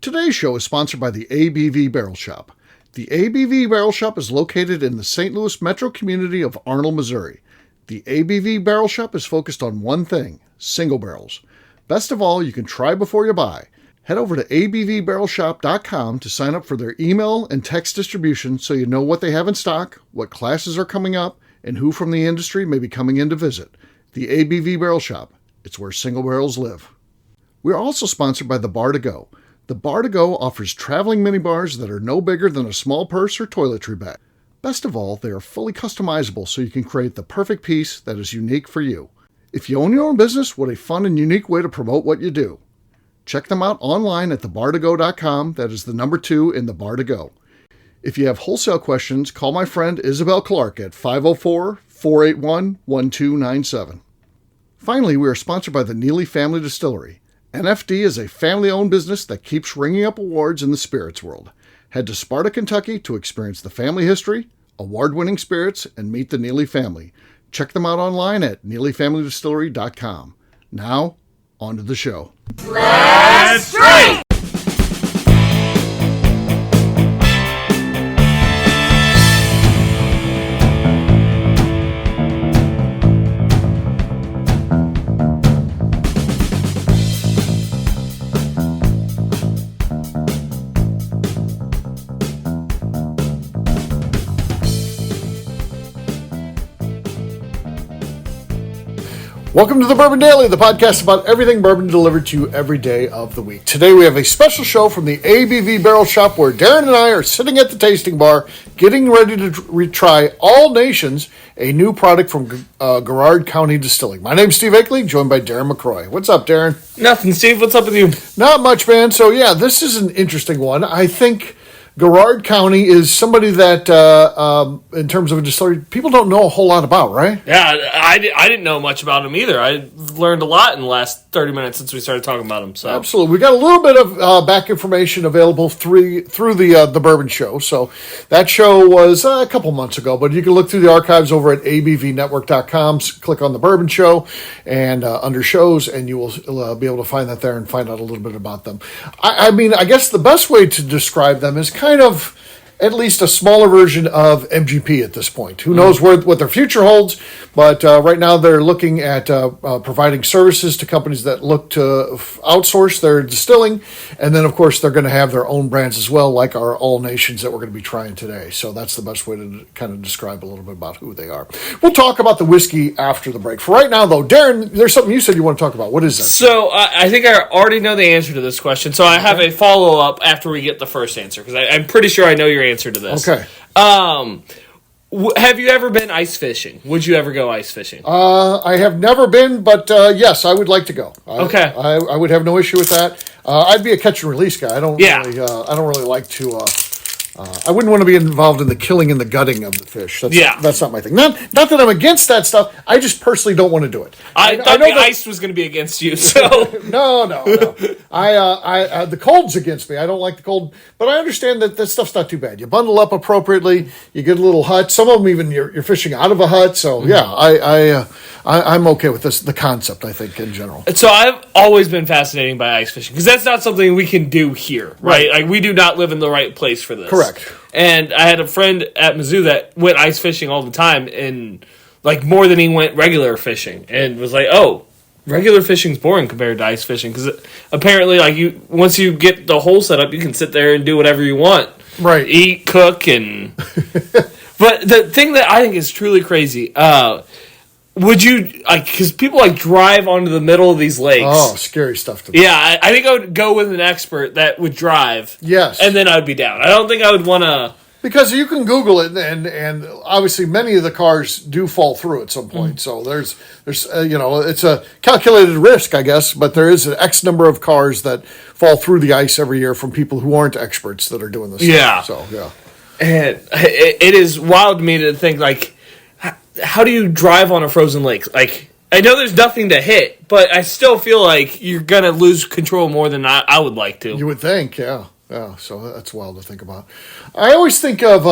Today's show is sponsored by the ABV Barrel Shop. The ABV Barrel Shop is located in the St. Louis metro community of Arnold, Missouri. The ABV Barrel Shop is focused on one thing, single barrels. Best of all, you can try before you buy. Head over to abvbarrelshop.com to sign up for their email and text distribution so you know what they have in stock, what classes are coming up, and who from the industry may be coming in to visit. The ABV Barrel Shop. It's where single barrels live. We are also sponsored by the Bar to Go. The Bar to Go offers traveling minibars that are no bigger than a small purse or toiletry bag. Best of all, they are fully customizable so you can create the perfect piece that is unique for you. If you own your own business, what a fun and unique way to promote what you do. Check them out online at thebartogo.com. That is the number 2 in the Bar to Go. If you have wholesale questions, call my friend Isabel Clark at 504-481-1297. Finally, we are sponsored by the Neely Family Distillery. NFD is a family-owned business that keeps ringing up awards in the spirits world. Head to Sparta, Kentucky to experience the family history, award-winning spirits, and meet the Neely family. Check them out online at neelyfamilydistillery.com. Now, on to the show. Let's drink! Welcome to the Bourbon Daily, the podcast about everything bourbon delivered to you every day of the week. Today we have a special show from the ABV Barrel Shop where Darren and I are sitting at the tasting bar getting ready to retry All Nations, a new product from Garrard County Distilling. My name's Steve Akeley, joined by Darren McCroy. What's up, Darren? Nothing, Steve. What's up with you? Not much, man. So yeah, this is an interesting one. I think Garrard County is somebody that, in terms of a distillery, people don't know a whole lot about, right? Yeah, I didn't know much about him either. I learned a lot in the last 30 minutes since we started talking about him. So. Absolutely. We got a little bit of back information available through the Bourbon Show. So that show was a couple months ago, but you can look through the archives over at abvnetwork.com, click on the Bourbon Show, and under shows, and you will be able to find that there and find out a little bit about them. I mean, I guess the best way to describe them is kind of at least a smaller version of MGP at this point. Who knows what their future holds, but right now they're looking at providing services to companies that look to outsource their distilling, and then, of course, they're going to have their own brands as well, like our All Nations that we're going to be trying today. So that's the best way to kind of describe a little bit about who they are. We'll talk about the whiskey after the break. For right now, though, Darren, there's something you said you want to talk about. What is that? So I think I already know the answer to this question, so I have a follow-up after we get the first answer, because I'm pretty sure I know your answer to this. Okay. Have you ever been ice fishing? Would you ever go ice fishing? I have never been, but yes, I would like to go. Okay. I would have no issue with that. I'd be a catch and release guy. I don't really like to. I wouldn't want to be involved in the killing and the gutting of the fish. That's not my thing. Not that I'm against that stuff. I just personally don't want to do it. I thought the ice was going to be against you. So no. I the cold's against me. I don't like the cold, but I understand that stuff's not too bad. You bundle up appropriately. You get a little hut. Some of them even you're fishing out of a hut. So yeah, I'm okay with this. The concept, I think, in general. So I've always been fascinated by ice fishing because that's not something we can do here, right? Like we do not live in the right place for this. Correct. And I had a friend at Mizzou that went ice fishing all the time, and like more than he went regular fishing, and was like, "Oh, regular fishing's boring compared to ice fishing." Because apparently, like once you get the hole set up, you can sit there and do whatever you want, right? Eat, cook, and. But the thing that I think is truly crazy. Would you, because people drive onto the middle of these lakes. Oh, scary stuff to me. Yeah, I think I would go with an expert that would drive. Yes. And then I would be down. I don't think I would want to. Because you can Google it, and obviously many of the cars do fall through at some point. So there's it's a calculated risk, I guess, but there is an X number of cars that fall through the ice every year from people who aren't experts that are doing this. Yeah. Stuff. So, yeah. And it is wild to me to think, how do you drive on a frozen lake? Like, I know there's nothing to hit, but I still feel like you're going to lose control more than I would like to. You would think, yeah. Yeah, so that's wild to think about. I always think of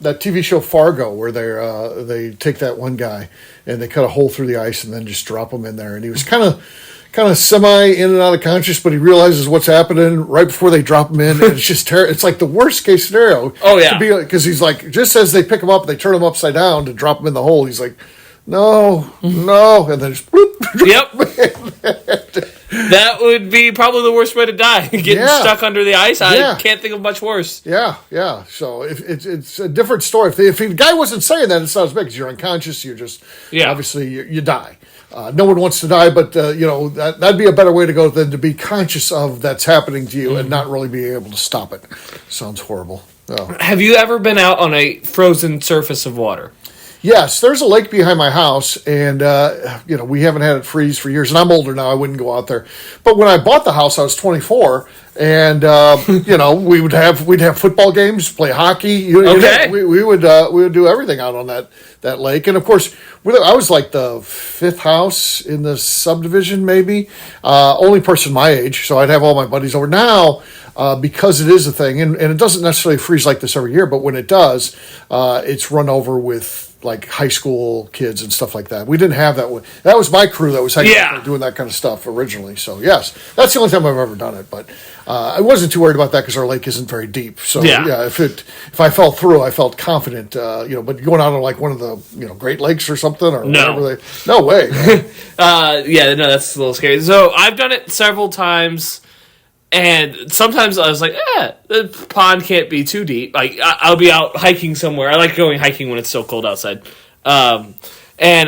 that TV show Fargo, where they take that one guy and they cut a hole through the ice and then just drop him in there. And he was kind of kind of semi in and out of conscious, but he realizes what's happening right before they drop him in. And it's just terrible. It's like the worst case scenario. Oh, yeah. Because he's like, just as they pick him up, they turn him upside down to drop him in the hole. He's like, no. And then just bloop. Yep. That would be probably the worst way to die. Getting stuck under the ice. I can't think of much worse. Yeah. So if it's a different story. If the guy wasn't saying that, it's not as bad because you're unconscious. You're just, obviously, you die. No one wants to die, but, that'd be a better way to go than to be conscious of that's happening to you and not really being able to stop it. Sounds horrible. Oh. Have you ever been out on a frozen surface of water? Yes, there's a lake behind my house, and we haven't had it freeze for years. And I'm older now; I wouldn't go out there. But when I bought the house, I was 24, and we'd have football games, play hockey. Okay, we would do everything out on that lake. And of course, I was like the fifth house in the subdivision, maybe only person my age. So I'd have all my buddies over now. Because it is a thing, and it doesn't necessarily freeze like this every year, but when it does, it's run over with like high school kids and stuff like that. We didn't have that one. That was my crew that was hanging out there doing that kind of stuff originally. So yes, that's the only time I've ever done it. But I wasn't too worried about that because our lake isn't very deep. So if I fell through, I felt confident. But going out on like one of the Great Lakes or something or whatever no way. That's a little scary. So I've done it several times. And sometimes I was like, the pond can't be too deep. Like, I'll be out hiking somewhere. I like going hiking when it's still cold outside. And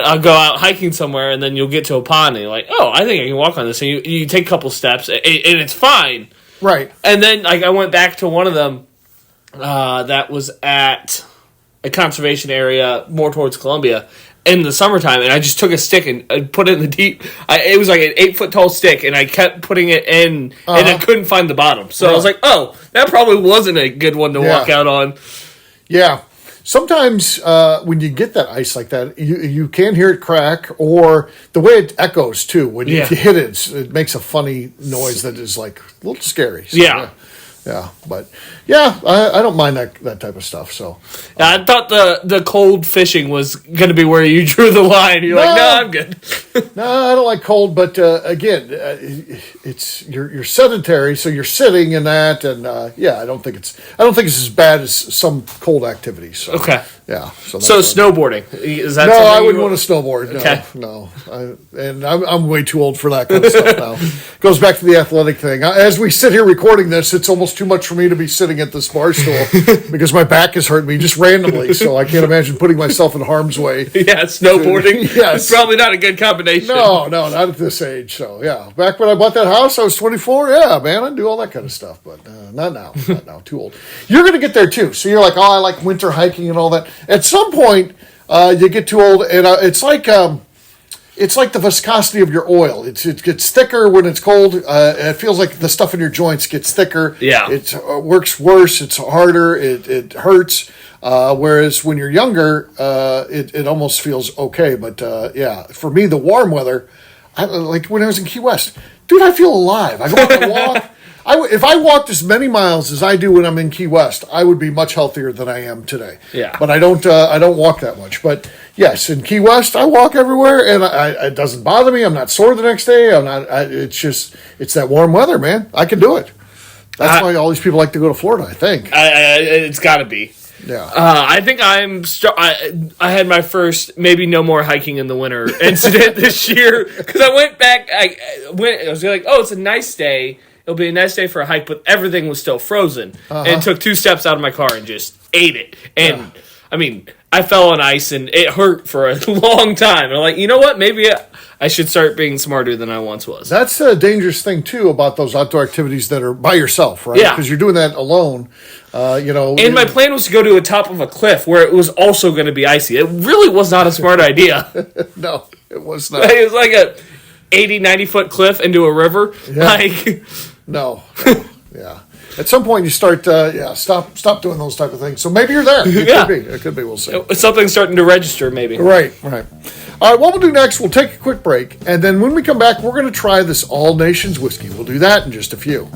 I'll go out hiking somewhere, and then you'll get to a pond, and you're like, I think I can walk on this. And you take a couple steps, and it's fine. Right. And then I went back to one of them that was at a conservation area more towards Columbia in the summertime, and I just took a stick and put it in the deep. It was like an 8-foot tall stick, and I kept putting it in, and I couldn't find the bottom. So I was like, that probably wasn't a good one to walk out on. Yeah. Sometimes when you get that ice like that, you can hear it crack, or the way it echoes, too. When you hit it, it makes a funny noise that is like a little scary. So, yeah, but I don't mind that type of stuff. So I thought the cold fishing was going to be where you drew the line. You're like, no, I'm good. No, I don't like cold, but again, you're sedentary, so you're sitting in that, and I don't think it's as bad as some cold activities. So, okay. Yeah. So snowboarding, is that? No, I wouldn't want to snowboard. Okay. No. I'm way too old for that kind of stuff now. Goes back to the athletic thing. As we sit here recording this, it's almost too much for me to be sitting at this bar stool because my back is hurting me just randomly. So I can't imagine putting myself in harm's way. Yeah, snowboarding. Yes. It's probably not a good combination. No, not at this age. So yeah, back when I bought that house, I was 24. Yeah, man, I'd do all that kind of stuff, but not now. Not now. Too old. You're going to get there too. So you're like, I like winter hiking and all that. At some point, you get too old, and it's like the viscosity of your oil. It gets thicker when it's cold. It feels like the stuff in your joints gets thicker. Yeah, it works worse. It's harder. It hurts. Whereas when you're younger, it almost feels okay. But for me, the warm weather, like when I was in Key West, dude, I feel alive. I go out and walk. If I walked as many miles as I do when I'm in Key West, I would be much healthier than I am today. Yeah. But I don't walk that much. But yes, in Key West, I walk everywhere, and it doesn't bother me. I'm not sore the next day. It's that warm weather, man. I can do it. That's why all these people like to go to Florida, I think. It's got to be. Yeah. I think I had my first maybe no more hiking in the winter incident this year because I went back. I was like, it's a nice day. It'll be a nice day for a hike, but everything was still frozen. And took 2 steps out of my car and just ate it. And, I mean, I fell on ice and it hurt for a long time. And I'm like, you know what? Maybe I should start being smarter than I once was. That's a dangerous thing, too, about those outdoor activities that are by yourself, right? Yeah. Because you're doing that alone, And my plan was to go to the top of a cliff where it was also going to be icy. It really was not a smart idea. No, it was not. It was like a 80, 90-foot cliff into a river. Yeah. No. Yeah. At some point, you start, stop doing those type of things. So maybe you're there. It could be. We'll see. Something's starting to register, maybe. Right. All right, what we'll do next, we'll take a quick break. And then when we come back, we're going to try this All Nations whiskey. We'll do that in just a few.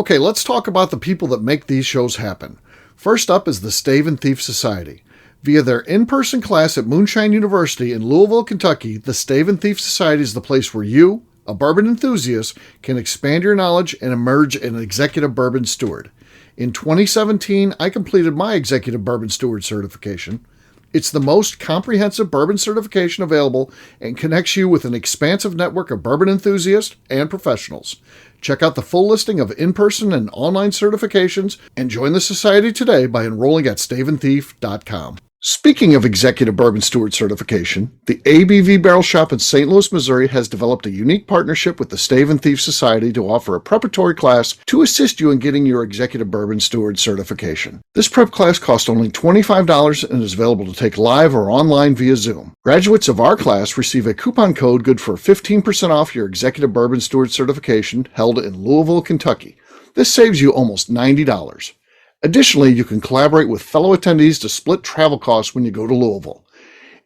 Okay, let's talk about the people that make these shows happen. First up is the Stave and Thief Society. Via their in-person class at Moonshine University in Louisville, Kentucky, the Stave and Thief Society is the place where you, a bourbon enthusiast, can expand your knowledge and emerge an executive bourbon steward. In 2017, I completed my executive bourbon steward certification. It's the most comprehensive bourbon certification available and connects you with an expansive network of bourbon enthusiasts and professionals. Check out the full listing of in-person and online certifications and join the society today by enrolling at staveandthief.com. Speaking of Executive Bourbon Steward certification, the ABV Barrel Shop in St. Louis, Missouri has developed a unique partnership with the Stave and Thief Society to offer a preparatory class to assist you in getting your Executive Bourbon Steward certification. This prep class costs only $25 and is available to take live or online via Zoom. Graduates of our class receive a coupon code good for 15% off your Executive Bourbon Steward certification held in Louisville, Kentucky. This saves you almost $90. Additionally, you can collaborate with fellow attendees to split travel costs when you go to Louisville.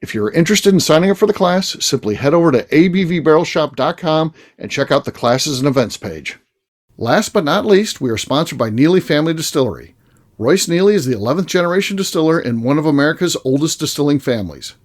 If you're interested in signing up for the class, simply head over to abvbarrelshop.com and check out the classes and events page. Last but not least, we are sponsored by Neely Family Distillery. Royce Neely is the 11th generation distiller in one of America's oldest distilling families.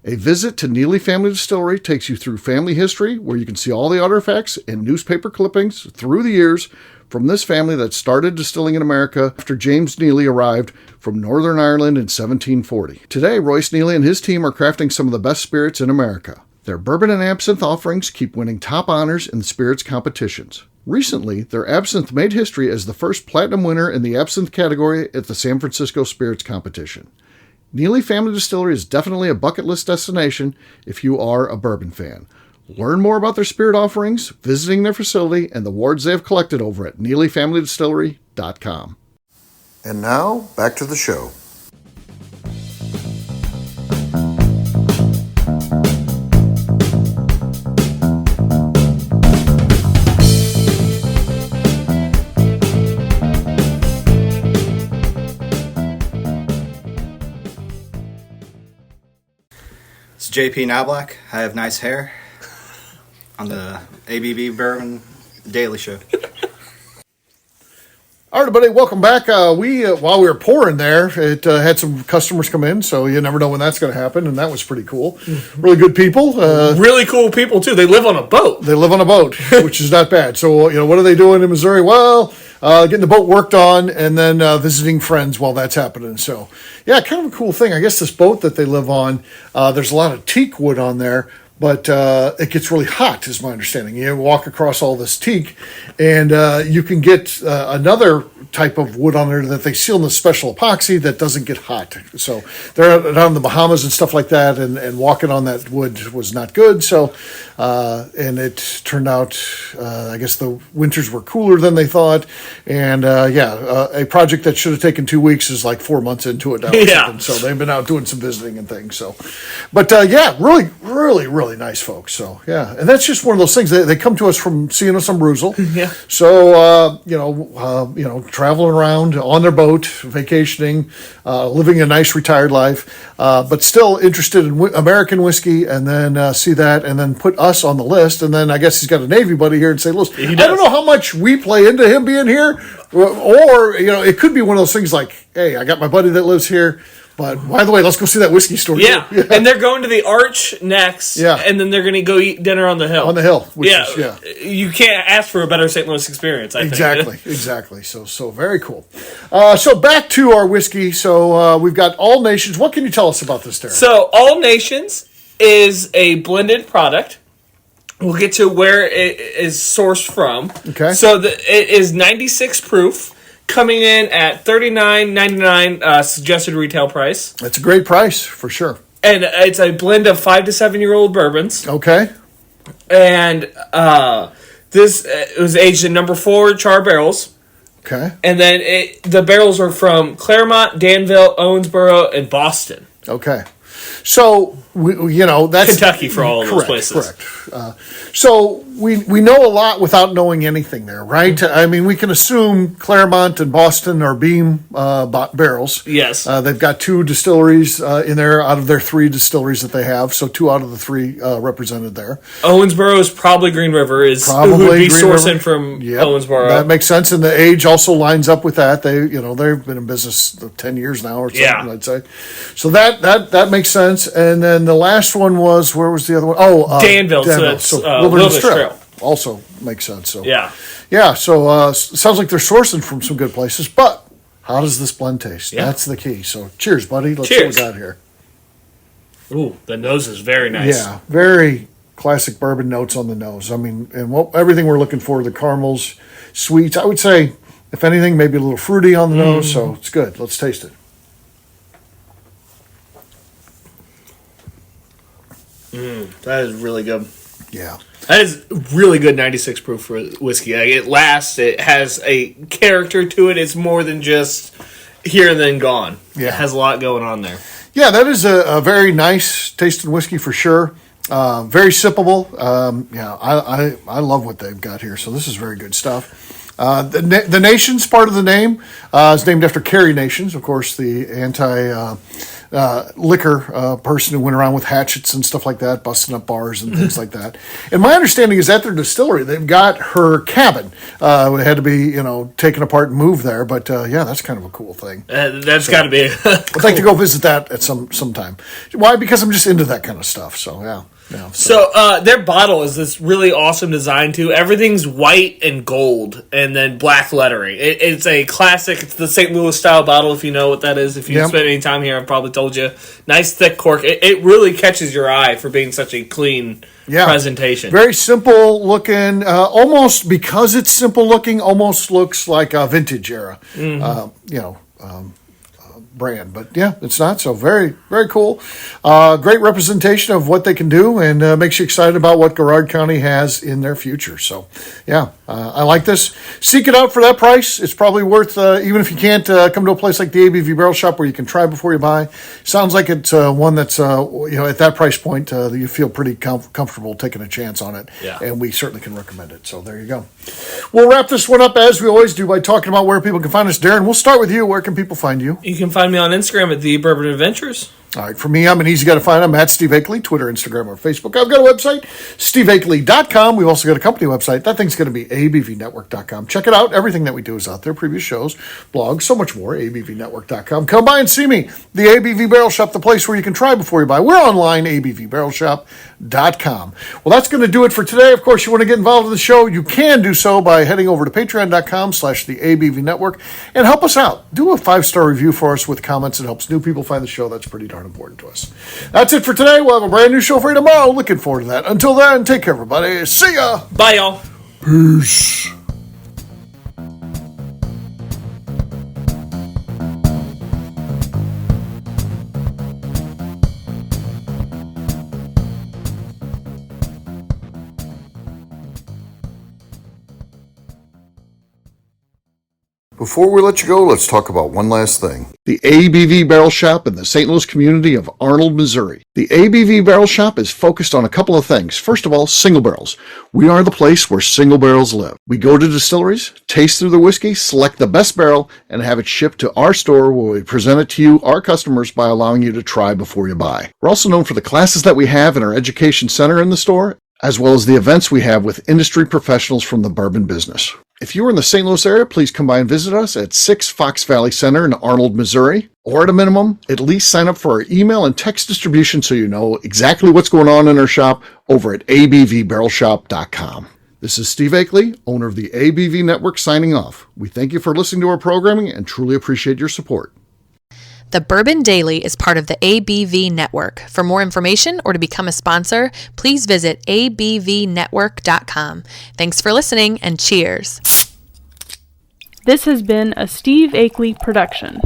A visit to Neely Family Distillery takes you through family history, where you can see all the artifacts and newspaper clippings through the years from this family that started distilling in America after James Neely arrived from Northern Ireland in 1740. Today, Royce Neely and his team are crafting some of the best spirits in America. Their bourbon and absinthe offerings keep winning top honors in the spirits competitions. Recently, their absinthe made history as the first platinum winner in the absinthe category at the San Francisco Spirits Competition. Neely Family Distillery is definitely a bucket list destination if you are a bourbon fan. Learn more about their spirit offerings, visiting their facility, and the awards they have collected over at NeelyFamilyDistillery.com. And now, back to the show. It's JP Knobloch. I have nice hair. On the ABV Bourbon Daily Show. All right, everybody, welcome back. While we were pouring there, it had some customers come in, so you never know when that's going to happen, and that was pretty cool. Really good people. Really cool people, too. They live on a boat. They live on a boat, which is not bad. So, what are they doing in Missouri? Well, getting the boat worked on and then visiting friends while that's happening. So, yeah, kind of a cool thing. I guess this boat that they live on, there's a lot of teak wood on there. But it gets really hot, is my understanding. You walk across all this teak, and you can get another type of wood on there that they seal in the special epoxy that doesn't get hot. So they're down in the Bahamas and stuff like that, and walking on that wood was not good. So, and it turned out, I guess the winters were cooler than they thought. And a project that should have taken 2 weeks is like 4 months into it now. Yeah. So they've been out doing some visiting and things. So, but really, really, really nice folks. So yeah, and that's just one of those things. They come to us from seeing us on Bruzel. Yeah. So traveling around on their boat, vacationing, living a nice retired life, but still interested in American whiskey, and then see that, and then put us on the list. And then I guess he's got a Navy buddy here and say, listen, I don't know how much we play into him being here, or it could be one of those things like, hey, I got my buddy that lives here. But by the way, let's go see that whiskey store. Yeah. And they're going to the Arch next. Yeah. And then they're going to go eat dinner on the Hill. On the Hill. You can't ask for a better St. Louis experience, I think. Exactly. So very cool. So back to our whiskey. So we've got All Nations. What can you tell us about this, Darren? So All Nations is a blended product. We'll get to where it is sourced from. Okay. So it is 96 proof. Coming in at $39.99 suggested retail price. That's a great price for sure. And it's a blend of 5 to 7 year old bourbons. Okay. And this was aged in number 4 char barrels. Okay. And then the barrels are from Claremont, Danville, Owensboro, and Boston. Okay. So that's Kentucky for all of those correct, places. Correct. So we know a lot without knowing anything there, right? I mean, we can assume Claremont and Boston are Beam barrels. Yes. They've got 2 distilleries in there out of their 3 distilleries that they have. So 2 out of the 3 represented there. Owensboro is probably Green River. Probably who would be Green sourcing River. from Yep, Owensboro. that makes sense, and the age also lines up with that. They've been in business 10 years now or something. Yeah. I'd say. So that makes sense. And then the last one was, where was the other one? Danville. So that's Wilderness Trail. Also makes sense. So Yeah. So sounds like they're sourcing from some good places. But how does this blend taste? Yeah. That's the key. So cheers, buddy. Let's see what we got here. Ooh, the nose is very nice. Yeah, very classic bourbon notes on the nose. I mean, and everything we're looking for, the caramels, sweets. I would say, if anything, maybe a little fruity on the nose. So it's good. Let's taste it. That is really good. Yeah. That is really good 96 proof whiskey. Like, it lasts. It has a character to it. It's more than just here and then gone. Yeah. It has a lot going on there. Yeah, that is a very nice tasting whiskey for sure. Very sippable. I love what they've got here. So this is very good stuff. The Nations part of the name is named after Carrie Nations, of course, the liquor person who went around with hatchets and stuff like that, busting up bars and things like that. And my understanding is at their distillery, they've got her cabin. It had to be, taken apart and moved there. But that's kind of a cool thing. That's got to be. I'd like to go visit that at some time. Why? Because I'm just into that kind of stuff. So yeah. So their bottle is this really awesome design too. Everything's white and gold, and then black lettering. It's a classic. It's the St. Louis style bottle, if you know what that is. If you spent any time here, I've probably told you. Nice thick cork. It really catches your eye for being such a clean presentation. Very simple looking. Almost, because it's simple looking, almost looks like a vintage era. Brand, but it's not. So very, very cool. Great representation of what they can do, and makes you excited about what Garrard County has in their future. So I like this. Seek it out for that price. It's probably worth, even if you can't come to a place like the ABV Barrel Shop where you can try before you buy. Sounds like it's one that's at that price point you feel pretty comfortable taking a chance on it. And we certainly can recommend it. So there you go. We'll wrap this one up as we always do by talking about where people can find us. Darren, we'll start with you. Where can people find you? You can find me on Instagram at The Bourbon Adventures. All right, for me, I'm an easy guy to find. I'm at Steve Akeley, Twitter, Instagram, or Facebook. I've got a website, steveakeley.com. We've also got a company website. That thing's going to be abvnetwork.com. Check it out. Everything that we do is out there. Previous shows, blogs, so much more, abvnetwork.com. Come by and see me. The ABV Barrel Shop, the place where you can try before you buy. We're online, abvbarrelshop.com. Well, that's going to do it for today. Of course, you want to get involved in the show, you can do so by heading over to patreon.com/theabvnetwork and help us out. Do a 5-star review for us with comments. It helps new people find the show. That's pretty darn important to us. That's it for today. We'll have a brand new show for you tomorrow. Looking forward to that. Until then, take care, everybody. See ya. Bye, y'all. Peace. Before we let you go, let's talk about one last thing. The ABV Barrel Shop in the St. Louis community of Arnold, Missouri. The ABV Barrel Shop is focused on a couple of things. First of all, single barrels. We are the place where single barrels live. We go to distilleries, taste through the whiskey, select the best barrel, and have it shipped to our store where we present it to you, our customers, by allowing you to try before you buy. We're also known for the classes that we have in our education center in the store, as well as the events we have with industry professionals from the bourbon business. If you are in the St. Louis area, please come by and visit us at 6 Fox Valley Center in Arnold, Missouri. Or at a minimum, at least sign up for our email and text distribution so you know exactly what's going on in our shop over at abvbarrelshop.com. This is Steve Akeley, owner of the ABV Network, signing off. We thank you for listening to our programming and truly appreciate your support. The Bourbon Daily is part of the ABV Network. For more information or to become a sponsor, please visit abvnetwork.com. Thanks for listening and cheers. This has been a Steve Akeley production.